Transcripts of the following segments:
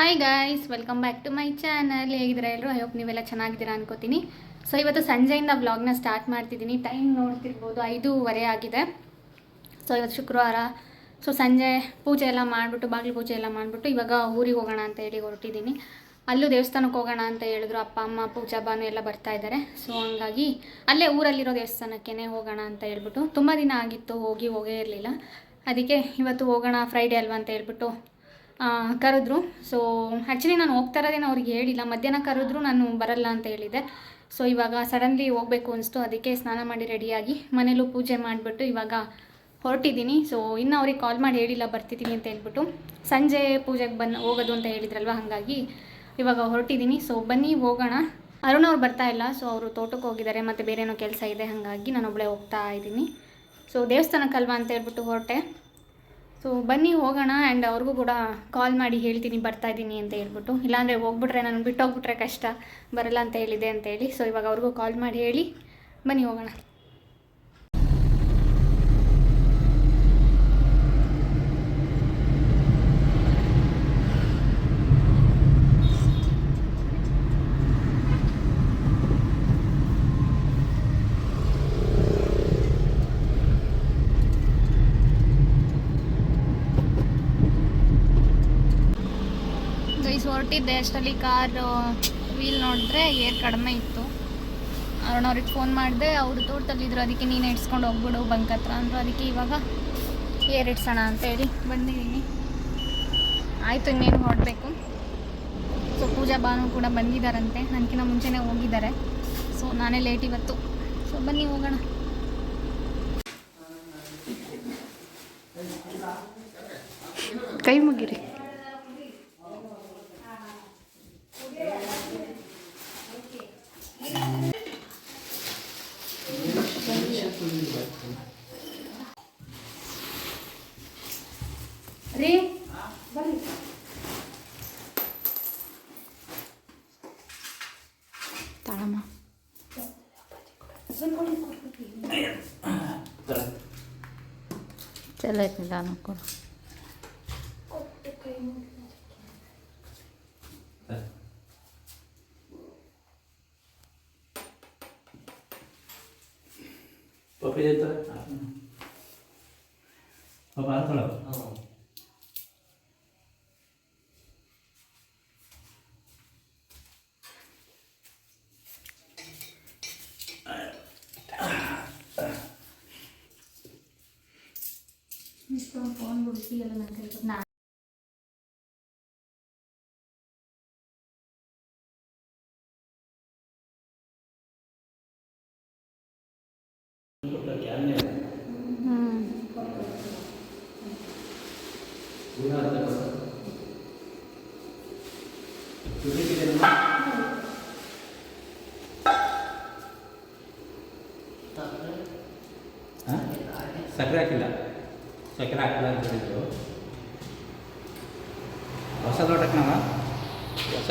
Hi guys, welcome back to my channel. ಹೇಗಿದ್ದೀರಾ ಎಲ್ಲರೂ? I hope ನೀವೆಲ್ಲ ಚೆನ್ನಾಗಿದ್ದೀರಾ ಅನ್ಕೋತೀನಿ. ಸೊ ಇವತ್ತು ಸಂಜೆಯಿಂದ ವ್ಲಾಗ್ನ ಸ್ಟಾರ್ಟ್ ಮಾಡ್ತಿದ್ದೀನಿ. ಟೈಮ್ ನೋಡ್ತಿರ್ಬೋದು 5:30 ಆಗಿದೆ. ಸೊ ಇವತ್ತು ಶುಕ್ರವಾರ. ಸೊ ಸಂಜೆ ಪೂಜೆ ಎಲ್ಲ ಮಾಡಿಬಿಟ್ಟು, ಬಾಗಿಲು ಪೂಜೆ ಎಲ್ಲ ಮಾಡಿಬಿಟ್ಟು ಇವಾಗ ಊರಿಗೆ ಹೋಗೋಣ ಅಂತ ಹೇಳಿ ಹೊರಟಿದ್ದೀನಿ. ಅಲ್ಲೂ ದೇವಸ್ಥಾನಕ್ಕೆ ಹೋಗೋಣ ಅಂತ ಹೇಳಿದ್ರು. ಅಪ್ಪ ಅಮ್ಮ ಪೂಜಾ ಬಾನು ಎಲ್ಲ ಬರ್ತಾ ಇದ್ದಾರೆ. ಸೊ ಹಂಗಾಗಿ ಅಲ್ಲೇ ಊರಲ್ಲಿರೋ ದೇವಸ್ಥಾನಕ್ಕೇ ಹೋಗೋಣ ಅಂತ ಹೇಳ್ಬಿಟ್ಟು, ತುಂಬ ದಿನ ಆಗಿತ್ತು ಹೋಗೇ ಇರಲಿಲ್ಲ. ಅದಕ್ಕೆ ಇವತ್ತು ಹೋಗೋಣ, ಫ್ರೈಡೇ ಅಲ್ವಾ ಅಂತ ಹೇಳ್ಬಿಟ್ಟು ಕರೆದ್ರು. ಸೊ ಆ್ಯಕ್ಚುಲಿ ನಾನು ಹೋಗ್ತಾ ಇರೋದೇನು ಅವ್ರಿಗೆ ಹೇಳಿಲ್ಲ. ಮಧ್ಯಾಹ್ನ ಕರೆದ್ರು, ನಾನು ಬರಲ್ಲ ಅಂತ ಹೇಳಿದೆ. ಸೊ ಇವಾಗ ಸಡನ್ಲಿ ಹೋಗಬೇಕು ಅನಿಸ್ತು. ಅದಕ್ಕೆ ಸ್ನಾನ ಮಾಡಿ ರೆಡಿಯಾಗಿ ಮನೇಲೂ ಪೂಜೆ ಮಾಡಿಬಿಟ್ಟು ಇವಾಗ ಹೊರಟಿದ್ದೀನಿ. ಸೊ ಇನ್ನು ಅವ್ರಿಗೆ ಕಾಲ್ ಮಾಡಿ ಹೇಳಿಲ್ಲ ಬರ್ತಿದ್ದೀನಿ ಅಂತ ಹೇಳ್ಬಿಟ್ಟು. ಸಂಜೆ ಪೂಜೆಗೆ ಹೋಗೋದು ಅಂತ ಹೇಳಿದ್ರಲ್ವ, ಹಾಗಾಗಿ ಇವಾಗ ಹೊರಟಿದ್ದೀನಿ. ಸೊ ಬನ್ನಿ ಹೋಗೋಣ. ಅರುಣ್ ಅವ್ರು ಬರ್ತಾ ಇಲ್ಲ. ಸೊ ಅವರು ತೋಟಕ್ಕೆ ಹೋಗಿದ್ದಾರೆ, ಮತ್ತು ಬೇರೆ ಏನೋ ಕೆಲಸ ಇದೆ, ಹಾಗಾಗಿ ನಾನು ಒಬ್ಬಳೇ ಹೋಗ್ತಾ ಇದ್ದೀನಿ. ಸೊ ದೇವಸ್ಥಾನಕ್ಕಲ್ವಾ ಅಂತ ಹೇಳ್ಬಿಟ್ಟು ಹೊರಟೆ. ಸೊ ಬನ್ನಿ ಹೋಗೋಣ. ಆ್ಯಂಡ್ ಅವ್ರಿಗೂ ಕೂಡ ಕಾಲ್ ಮಾಡಿ ಹೇಳ್ತೀನಿ ಬರ್ತಾಯಿದ್ದೀನಿ ಅಂತ ಹೇಳ್ಬಿಟ್ಟು. ಇಲ್ಲಾಂದರೆ ಹೋಗ್ಬಿಟ್ರೆ ನಾನು ಬಿಟ್ಟೋಗ್ಬಿಟ್ರೆ ಕಷ್ಟ, ಬರಲ್ಲ ಅಂತ ಹೇಳಿದೆ ಅಂತ ಹೇಳಿ. ಸೊ ಇವಾಗ ಅವ್ರಿಗೂ ಕಾಲ್ ಮಾಡಿ ಹೇಳಿ ಬನ್ನಿ ಹೋಗೋಣ. ಹೊರಟಿದ್ದೆ ಅಷ್ಟರಲ್ಲಿ ಕಾರ್ ವೀಲ್ ನೋಡಿದ್ರೆ ಏರ್ ಕಡಿಮೆ ಇತ್ತು. ಅವ್ರಿಗೆ ಫೋನ್ ಮಾಡಿದೆ, ಅವರು ತೋಟದಲ್ಲಿದ್ದರು. ಅದಕ್ಕೆ ನೀನು ಇಡ್ಸ್ಕೊಂಡು ಹೋಗ್ಬಿಡು ಬಂಕ್ ಹತ್ರ ಅಂದರು. ಅದಕ್ಕೆ ಇವಾಗ ಏರ್ ಇಡ್ಸೋಣ ಅಂತ ಹೇಳಿ ಬಂದಿದ್ದೀನಿ. ಆಯಿತು, ಇನ್ನೇನು ಹೊರಡಬೇಕು. ಸೊ ಪೂಜಾ ಬಾನು ಕೂಡ ಬಂದಿದ್ದಾರಂತೆ, ನನಗಿಂತ ಮುಂಚೆನೇ ಹೋಗಿದ್ದಾರೆ. ಸೊ ನಾನೇ ಲೇಟ್ ಇವತ್ತು. ಸೊ ಬನ್ನಿ ಹೋಗೋಣ. ಕೈ ಮುಗಿರಿ. ರೀ ಬರ್ರಿ. ತಾಳಮ್ಮ ಚಲ ಐತಿಲ್ಲ ಅನ್ಕೊ. पपी देता है पापा थोड़ा इसको फोन बुड़ती है ना ಸಕ್ಕರೆ ಹಾಕಿಲ್ಲ ಅಂತ ಹೇಳಿದ್ರು. ಹೊಸ ಲೋಟಕ್ಕೆ ನಾವು ಹೊಸ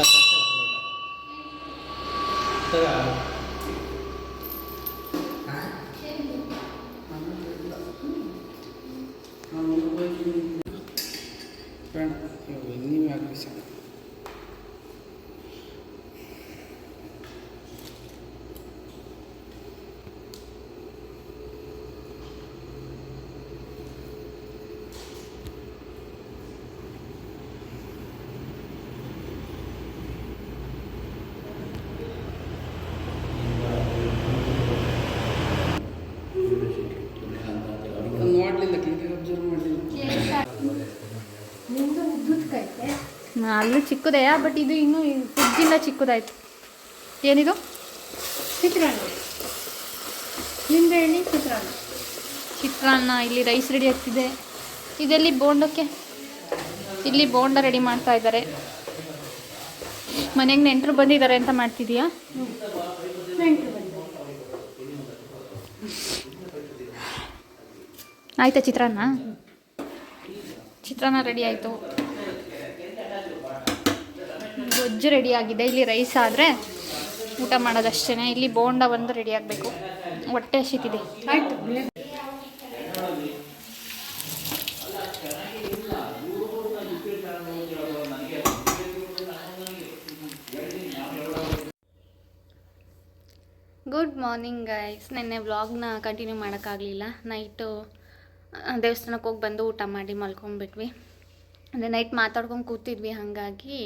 ನೀವೇ ಆಗಲಿ ಸರ್. ಅಲ್ಲೂ ಚಿಕ್ಕದೆಯಾ, ಬಟ್ ಇದು ಇನ್ನೂ ಫ್ರಿಜ್ಜಿಂದ ಚಿಕ್ಕದಾಯ್ತು. ಏನಿದು? ಚಿತ್ರಾನ್ನ. ನಿಂಬೆಹಣ್ಣಿ ಚಿತ್ರಾನ್ನ. ಇಲ್ಲಿ ರೈಸ್ ರೆಡಿ ಆಗ್ತಿದೆ. ಇದೆಲ್ಲಿ ಬೋಂಡಕ್ಕೆ, ಇಲ್ಲಿ ಬೋಂಡ ರೆಡಿ ಮಾಡ್ತಾ ಇದ್ದಾರೆ. ಮನೆಗೆ ನೆಂಟರು ಬಂದಿದ್ದಾರೆ ಅಂತ ಮಾಡ್ತಿದೀಯಾ? ಆಯ್ತಾ ಚಿತ್ರಾನ್ನ? ಚಿತ್ರಾನ್ನ ರೆಡಿ ಆಯಿತು. ಗೊಜ್ಜು ರೆಡಿ ಆಗಿದೆ. ಇಲ್ಲಿ ರೈಸ್ ಆದರೆ ಊಟ ಮಾಡೋದಷ್ಟೇ. ಇಲ್ಲಿ ಬೋಂಡ ಒಂದು ರೆಡಿ ಆಗಬೇಕು. ಹೊಟ್ಟೆ ಹಸಿತಿದೆ. ಆಯಿತು. Morning guys. ನೆನ್ನೆ ವ್ಲಾಗ್ನ ಕಂಟಿನ್ಯೂ ಮಾಡೋಕ್ಕಾಗಲಿಲ್ಲ. ನೈಟು ದೇವಸ್ಥಾನಕ್ಕೆ ಹೋಗಿ ಬಂದು ಊಟ ಮಾಡಿ ಮಲ್ಕೊಂಡ್ಬಿಟ್ವಿ. ಅಂದರೆ ನೈಟ್ ಮಾತಾಡ್ಕೊಂಡು ಕೂತಿದ್ವಿ, ಹಾಗಾಗಿ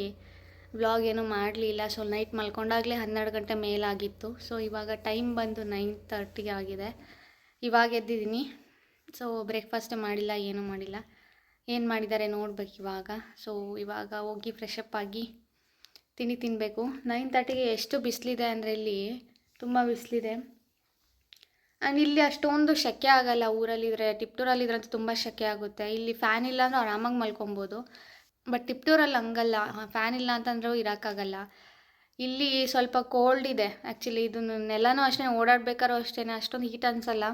ವ್ಲಾಗ್ ಏನೂ ಮಾಡಲಿಲ್ಲ. ಸೊ ನೈಟ್ ಮಲ್ಕೊಂಡಾಗಲೇ 12 ಗಂಟೆ ಮೇಲಾಗಿತ್ತು. ಸೊ ಇವಾಗ ಟೈಮ್ ಬಂದು 9:30 ಆಗಿದೆ. ಇವಾಗ ಎದ್ದಿದ್ದೀನಿ. ಸೊ ಬ್ರೇಕ್ಫಾಸ್ಟ್ ಮಾಡಿಲ್ಲ, ಏನೂ ಮಾಡಿಲ್ಲ. ಏನು ಮಾಡಿದ್ದಾರೆ ನೋಡ್ಬೇಕು ಇವಾಗ. ಸೊ ಇವಾಗ ಹೋಗಿ ಫ್ರೆಶ್ ಅಪ್ ಆಗಿ ತಿಂಡಿ ತಿನ್ನಬೇಕು. 9:30ಗೆ ಎಷ್ಟು ಬಿಸಿಲಿದೆ ಅಂದರೆ ಇಲ್ಲಿ ತುಂಬ ಬಿಸಿಲಿದೆ. ಆ್ಯಂಡ್ ಇಲ್ಲಿ ಅಷ್ಟೊಂದು ಶೆಕೆ ಆಗಲ್ಲ. ಊರಲ್ಲಿದ್ದರೆ ಟಿಪ್ಟೂರಲ್ಲಿದ್ರಂತೂ ತುಂಬ ಶೆಕೆ ಆಗುತ್ತೆ. ಇಲ್ಲಿ ಫ್ಯಾನ್ ಇಲ್ಲ ಅಂದ್ರೆ ಆರಾಮಾಗಿ ಮಲ್ಕೊಬೋದು. ಬಟ್ ಟಿಪ್ಟೂರಲ್ಲಿ ಹಂಗಲ್ಲ, ಫ್ಯಾನ್ ಇಲ್ಲ ಅಂತಂದ್ರೂ ಇರೋಕ್ಕಾಗಲ್ಲ. ಇಲ್ಲಿ ಸ್ವಲ್ಪ ಕೋಲ್ಡ್ ಇದೆ ಆ್ಯಕ್ಚುಲಿ. ಇದು ನೆಲನೂ ಅಷ್ಟೇ, ಓಡಾಡಬೇಕಾದ್ರೂ ಅಷ್ಟೇ ಅಷ್ಟೊಂದು ಹೀಟ್ ಅನಿಸಲ್ಲ.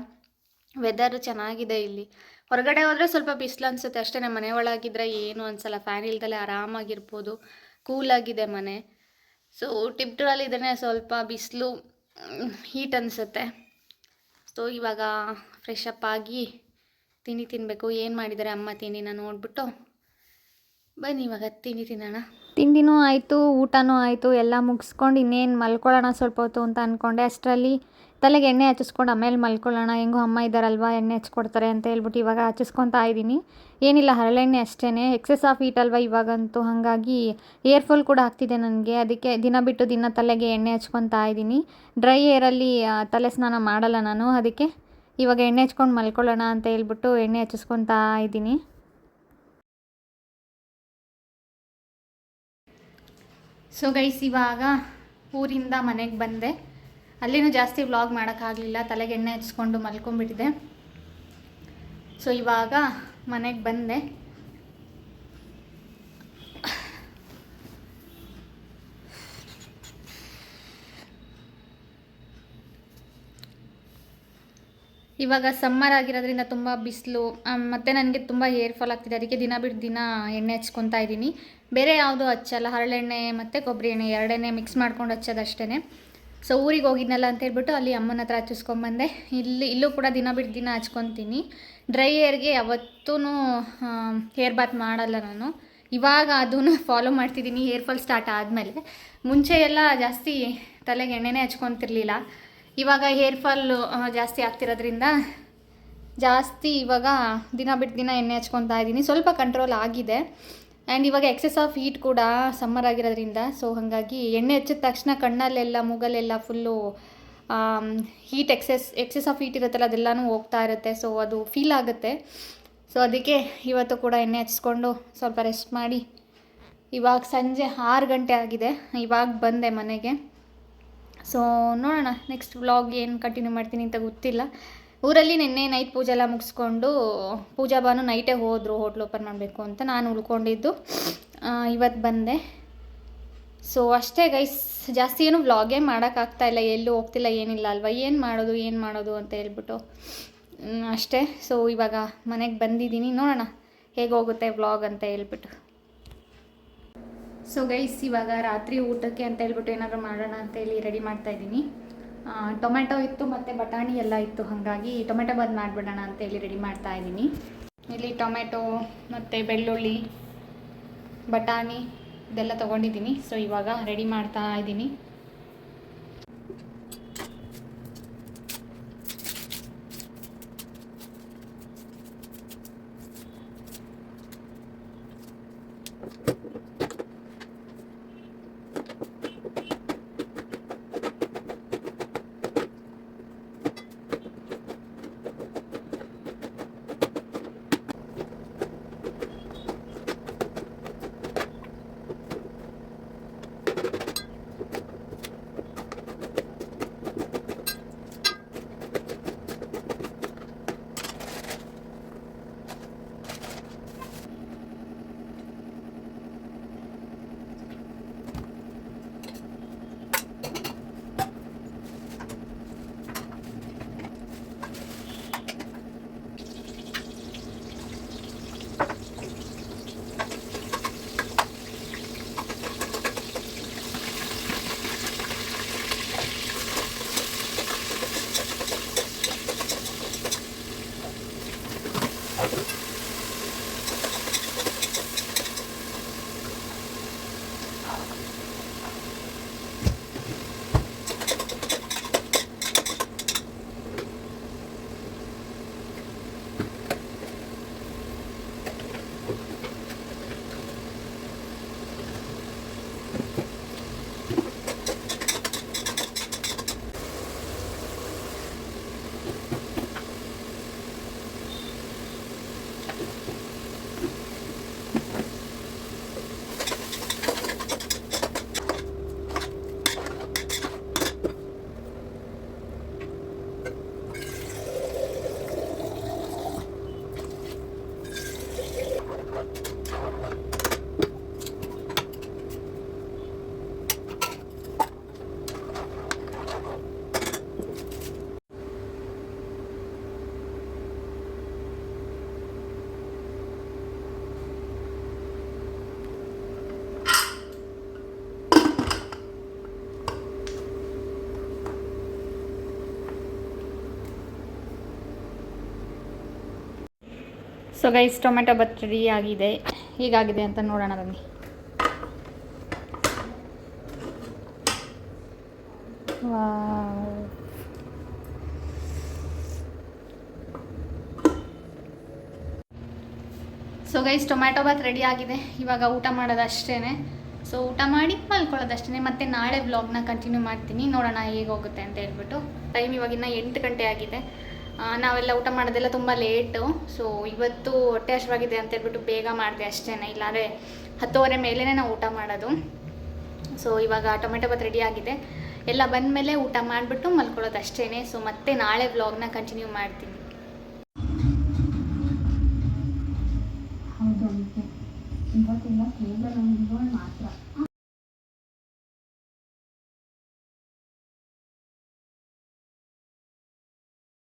ವೆದರ್ ಚೆನ್ನಾಗಿದೆ ಇಲ್ಲಿ. ಹೊರಗಡೆ ಹೋದರೆ ಸ್ವಲ್ಪ ಬಿಸಿಲು ಅನಿಸುತ್ತೆ ಅಷ್ಟೇ. ಮನೆ ಒಳಗಿದ್ರೆ ಏನೂ ಅನಿಸಲ್ಲ, ಫ್ಯಾನ್ ಇಲ್ದಲೇ ಆರಾಮಾಗಿರ್ಬೋದು. ಕೂಲಾಗಿದೆ ಮನೆ. ಸೊ ಟಿಪ್ಟೂರಲ್ಲಿದ್ದರೆ ಸ್ವಲ್ಪ ಬಿಸಿಲು, ಹೀಟ್ ಅನಿಸುತ್ತೆ. ಸೊ ಇವಾಗ ಫ್ರೆಶ್ ಅಪ್ ಆಗಿ ತಿಂಡಿ ತಿನ್ನಬೇಕು. ಏನು ಮಾಡಿದ್ದಾರೆ ಅಮ್ಮ ತಿಂಡಿನ ನೋಡಿಬಿಟ್ಟು ಬನ್ನಿ ಇವಾಗ ತಿಂಡಿ ತಿನ್ನೋಣ. ತಿಂಡಿನೂ ಆಯಿತು, ಊಟನೂ ಆಯಿತು. ಎಲ್ಲ ಮುಗಿಸ್ಕೊಂಡು ಇನ್ನೇನು ಮಲ್ಕೊಳ್ಳೋಣ ಸ್ವಲ್ಪ ಹೊತ್ತು ಅಂತ ಅಂದ್ಕೊಂಡೆ. ಅಷ್ಟರಲ್ಲಿ ತಲೆಗೆ ಎಣ್ಣೆ ಹಚ್ಚಿಸ್ಕೊಂಡು ಆಮೇಲೆ ಮಲ್ಕೊಳ್ಳೋಣ, ಹೆಂಗೋ ಅಮ್ಮ ಇದ್ದಾರಲ್ವ ಎಣ್ಣೆ ಹಚ್ಕೊಡ್ತಾರೆ ಅಂತ ಹೇಳ್ಬಿಟ್ಟು ಇವಾಗ ಹಚ್ಚಿಸ್ಕೊತಾ ಇದ್ದೀನಿ. ಏನಿಲ್ಲ, ಹರಳೆಣ್ಣೆ ಅಷ್ಟೇ. ಎಕ್ಸೆಸ್ ಆಫ್ ಹೀಟ್ ಅಲ್ವ ಇವಾಗಂತೂ, ಹಾಗಾಗಿ ಏರ್ ಫಾಲ್ ಕೂಡ ಆಗ್ತಿದೆ ನನಗೆ. ಅದಕ್ಕೆ ದಿನ ಬಿಟ್ಟು ದಿನ ತಲೆಗೆ ಎಣ್ಣೆ ಹಚ್ಕೊತಾ ಇದ್ದೀನಿ. ಡ್ರೈ ಏರಲ್ಲಿ ತಲೆ ಸ್ನಾನ ಮಾಡಲ್ಲ ನಾನು. ಅದಕ್ಕೆ ಇವಾಗ ಎಣ್ಣೆ ಹಚ್ಕೊಂಡು ಮಲ್ಕೊಳ್ಳೋಣ ಅಂತ ಹೇಳ್ಬಿಟ್ಟು ಎಣ್ಣೆ ಹಚ್ಚಿಸ್ಕೊತಾ ಇದ್ದೀನಿ. ಸೊ ಗೈಸ್, ಇವಾಗ ಊರಿಂದ ಮನೆಗೆ ಬಂದೆ. ಅಲ್ಲಿನೂ ಜಾಸ್ತಿ ವ್ಲಾಗ್ ಮಾಡೋಕ್ಕಾಗಲಿಲ್ಲ, ತಲೆಗೆ ಎಣ್ಣೆ ಹಚ್ಕೊಂಡು ಮಲ್ಕೊಂಡ್ಬಿಟ್ಟಿದೆ. ಸೊ ಇವಾಗ ಮನೆಗೆ ಬಂದೆ. ಇವಾಗ ಸಮ್ಮರ್ ಆಗಿರೋದ್ರಿಂದ ತುಂಬ ಬಿಸಿಲು, ಮತ್ತು ನನಗೆ ತುಂಬ ಹೇರ್ ಫಾಲ್ ಆಗ್ತಿದೆ. ಅದಕ್ಕೆ ದಿನ ಬಿಟ್ಟು ದಿನ ಎಣ್ಣೆ ಹಚ್ಕೊತಾ ಇದ್ದೀನಿ. ಬೇರೆ ಯಾವುದೂ ಹಚ್ಚಲ್ಲ, ಹರಳೆಣ್ಣೆ ಮತ್ತು ಕೊಬ್ಬರಿ ಎಣ್ಣೆ ಎರಡೆಣ್ಣೆ ಮಿಕ್ಸ್ ಮಾಡ್ಕೊಂಡು ಹಚ್ಚೋದಷ್ಟೇ. ಸೊ ಊರಿಗೆ ಹೋಗಿದ್ನಲ್ಲ ಅಂತ ಹೇಳ್ಬಿಟ್ಟು ಅಲ್ಲಿ ಅಮ್ಮನ ಹತ್ರ ಹಚ್ಚಿಸ್ಕೊಂಬಂದೆ. ಇಲ್ಲೂ ಕೂಡ ದಿನ ಬಿಟ್ಟು ದಿನ ಹಚ್ಕೊತೀನಿ. ಡ್ರೈ ಹೇರ್ಗೆ ಯಾವತ್ತೂ ಹೇರ್ ಬಾತ್ ಮಾಡಲ್ಲ ನಾನು. ಇವಾಗ ಅದನ್ನು ಫಾಲೋ ಮಾಡ್ತಿದ್ದೀನಿ ಹೇರ್ ಫಾಲ್ ಸ್ಟಾರ್ಟ್ ಆದಮೇಲೆ. ಮುಂಚೆ ಎಲ್ಲ ಜಾಸ್ತಿ ತಲೆಗೆ ಎಣ್ಣೆನೇ ಹಚ್ಕೊತಿರ್ಲಿಲ್ಲ. ಇವಾಗ ಹೇರ್ ಫಾಲು ಜಾಸ್ತಿ ಆಗ್ತಿರೋದ್ರಿಂದ ಜಾಸ್ತಿ ಇವಾಗ ದಿನ ಬಿಟ್ಟು ದಿನ ಎಣ್ಣೆ ಹಚ್ಕೊತಾ ಇದ್ದೀನಿ. ಸ್ವಲ್ಪ ಕಂಟ್ರೋಲ್ ಆಗಿದೆ. ಆ್ಯಂಡ್ ಇವಾಗ ಎಕ್ಸೆಸ್ ಆಫ್ ಹೀಟ್ ಕೂಡ ಸಮ್ಮರ್ ಆಗಿರೋದ್ರಿಂದ, ಸೊ ಹಾಗಾಗಿ ಎಣ್ಣೆ ಹಚ್ಚಿದ ತಕ್ಷಣ ಕಣ್ಣಲ್ಲೆಲ್ಲ ಮೂಗಲ್ಲೆಲ್ಲ full heat excess of heat ಇರುತ್ತಲ್ಲ, ಅದೆಲ್ಲನೂ ಹೋಗ್ತಾ ಇರುತ್ತೆ. ಸೊ ಅದು ಫೀಲ್ ಆಗುತ್ತೆ. ಸೊ ಅದಕ್ಕೆ ಇವತ್ತು ಕೂಡ ಎಣ್ಣೆ ಹಚ್ಕೊಂಡು ಸ್ವಲ್ಪ ರೆಸ್ಟ್ ಮಾಡಿ ಇವಾಗ ಸಂಜೆ 6 ಗಂಟೆ ಆಗಿದೆ. ಇವಾಗ ಬಂದೆ ಮನೆಗೆ. ಸೊ ನೋಡೋಣ ನೆಕ್ಸ್ಟ್ ವ್ಲಾಗ್ ಏನು ಕಂಟಿನ್ಯೂ ಮಾಡ್ತೀನಿ ಅಂತ ಗೊತ್ತಿಲ್ಲ. ಊರಲ್ಲಿ ನಿನ್ನೆ ನೈಟ್ ಪೂಜೆ ಎಲ್ಲ ಮುಗಿಸ್ಕೊಂಡು ಪೂಜಾ ಬಾನು ನೈಟೇ ಹೋದರು ಹೋಟ್ಲ್ ಓಪನ್ ಮಾಡಬೇಕು ಅಂತ. ನಾನು ಉಳ್ಕೊಂಡಿದ್ದು ಇವತ್ತು ಬಂದೆ. ಸೊ ಅಷ್ಟೇ ಗೈಸ್, ಜಾಸ್ತಿ ಏನು ವ್ಲಾಗೇ ಮಾಡೋಕ್ಕಾಗ್ತಾಯಿಲ್ಲ, ಎಲ್ಲೂ ಹೋಗ್ತಿಲ್ಲ, ಏನಿಲ್ಲ ಅಲ್ವಾ. ಏನು ಮಾಡೋದು ಅಂತ ಹೇಳ್ಬಿಟ್ಟು ಅಷ್ಟೇ. ಸೊ ಇವಾಗ ಮನೆಗೆ ಬಂದಿದ್ದೀನಿ, ನೋಡೋಣ ಹೇಗೆ ಹೋಗುತ್ತೆ ವ್ಲಾಗ್ ಅಂತ ಹೇಳ್ಬಿಟ್ಟು. ಸೊ ಗೈಸ್, ಇವಾಗ ರಾತ್ರಿ ಊಟಕ್ಕೆ ಅಂತ ಹೇಳ್ಬಿಟ್ಟು ಏನಾದರೂ ಮಾಡೋಣ ಅಂತೇಳಿ ರೆಡಿ ಮಾಡ್ತಾಯಿದ್ದೀನಿ. ಟೊಮೆಟೊ ಇತ್ತು ಮತ್ತು ಬಟಾಣಿ ಎಲ್ಲ ಇತ್ತು, ಹಾಗಾಗಿ ಟೊಮೆಟೊ ಬಾತ್ ಮಾಡಿಬಿಡೋಣ ಅಂತೇಳಿ ರೆಡಿ ಮಾಡ್ತಾಯಿದ್ದೀನಿ. ಇಲ್ಲಿ ಟೊಮೆಟೊ ಮತ್ತು ಬೆಳ್ಳುಳ್ಳಿ, ಬಟಾಣಿ ಇದೆಲ್ಲ ತೊಗೊಂಡಿದ್ದೀನಿ. ಸೊ ಇವಾಗ ರೆಡಿ ಮಾಡ್ತಾ ಇದ್ದೀನಿ. So guys tomato bath ready ಆಗಿದೆ. ಹೇಗಾಗಿದೆ ಅಂತ ನೋಡೋಣ ಬನ್ನಿ. Wow. So guys tomato bath ready ಆಗಿದೆ. ಇವಾಗ ಊಟ ಮಾಡೋದಷ್ಟೇ. ಸೊ ಊಟ ಮಾಡಿ ಮಲ್ಕೊಳ್ಳೋದಷ್ಟೇ. ಮತ್ತೆ ನಾಳೆ ವ್ಲಾಗ್ನ ಕಂಟಿನ್ಯೂ ಮಾಡ್ತೀನಿ, ನೋಡೋಣ ಹೇಗೆ ಹೋಗುತ್ತೆ ಅಂತ ಹೇಳ್ಬಿಟ್ಟು. ಟೈಮ್ ಇವಾಗಿನ್ನ 8 ಗಂಟೆ ಆಗಿದೆ. ನಾವೆಲ್ಲ ಊಟ ಮಾಡೋದೆಲ್ಲ ತುಂಬ ಲೇಟು. ಸೊ ಇವತ್ತು ಹೊಟ್ಟೆ ಹಸಿವಾಗಿದೆ ಅಂತ ಹೇಳ್ಬಿಟ್ಟು ಬೇಗ ಮಾಡಿದೆ ಅಷ್ಟೇ, ಇಲ್ಲಾಂದರೆ 10:30 ಮೇಲೇ ನಾವು ಊಟ ಮಾಡೋದು. ಸೊ ಇವಾಗ ಟೊಮೆಟೊ ಬಾತ್ ರೆಡಿ ಆಗಿದೆ. ಎಲ್ಲ ಬಂದಮೇಲೆ ಊಟ ಮಾಡಿಬಿಟ್ಟು ಮಲ್ಕೊಳ್ಳೋದು ಅಷ್ಟೇ. ಸೊ ಮತ್ತೆ ನಾಳೆ ವ್ಲಾಗ್ನ ಕಂಟಿನ್ಯೂ ಮಾಡ್ತೀನಿ. ಹೌದು, ಇವತ್ತೆಲ್ಲ ಕೇವಲ ಮಾತ್ರ